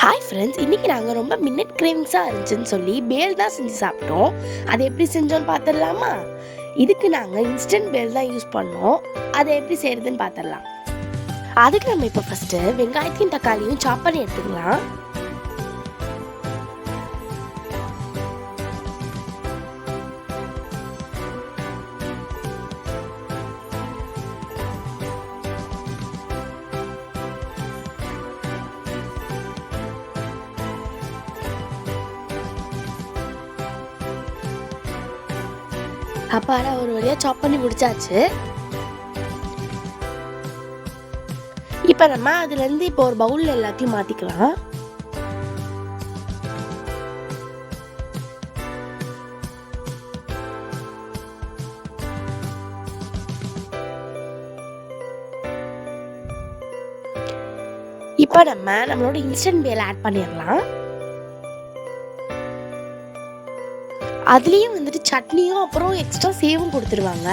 Hi friends, இன்றைக்கி நாங்கள் ரொம்ப மின்னட் கிரேவிங்ஸாக இருந்துச்சுன்னு சொல்லி பேல் தான் செஞ்சு சாப்பிட்டோம். அதை எப்படி செஞ்சோன்னு பார்த்துடலாமா? இதுக்கு நாங்கள் இன்ஸ்டன்ட் பேல் தான் யூஸ் பண்ணோம். அதை எப்படி செய்கிறதுன்னு பார்த்துடலாம். அதுக்கு நம்ம இப்போ ஃபஸ்ட்டு வெங்காயத்தையும் தக்காளியும் சாப் பண்ணி எடுத்துக்கலாம். அப்பாடா, ஒரு வழியாக சாப் பண்ணி முடிச்சாச்சு. இப்போ நம்ம அதுலேருந்து இப்போ ஒரு பவுலில் எல்லாத்தையும் மாற்றிக்கலாம். இப்போ நம்மளோட இன்ஸ்டன்ட் பேல் ஆட் பண்ணிடலாம். அதுலேயும் வந்துட்டு சட்னியும் அப்புறம் எக்ஸ்ட்ரா சேவும் கொடுத்துருவாங்க.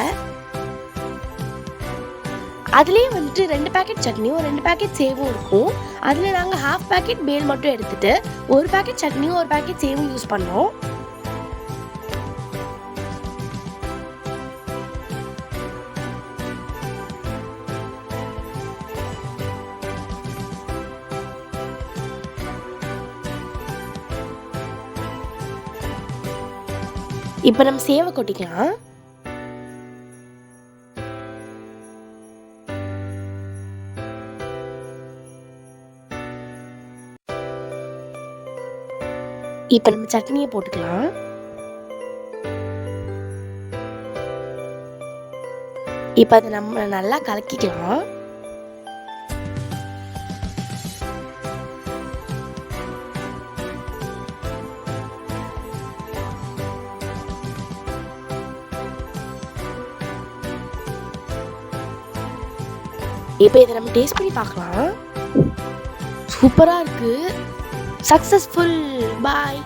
அதுலேயே வந்துட்டு 2 பேக்கெட் சட்னியும் 2 பேக்கெட் சேவும் இருக்கும். அதில் நாங்கள் ½ பேக்கெட் பேல் மட்டும் எடுத்துட்டு 1 பேக்கெட் சட்னியும் 1 பேக்கெட் சேவும் யூஸ் பண்ணோம். இப்போ நம்ம சேவை கொட்டிக்கலாம். இப்போ நம்ம சட்னியை போட்டுக்கலாம். இப்போ அதை நம்ம நல்லா கலக்கிக்கலாம். இப்போ இதை நம்ம டேஸ்ட் பண்ணி பார்க்கலாம். சூப்பராக இருக்குது. சக்ஸஸ்ஃபுல். பாய்.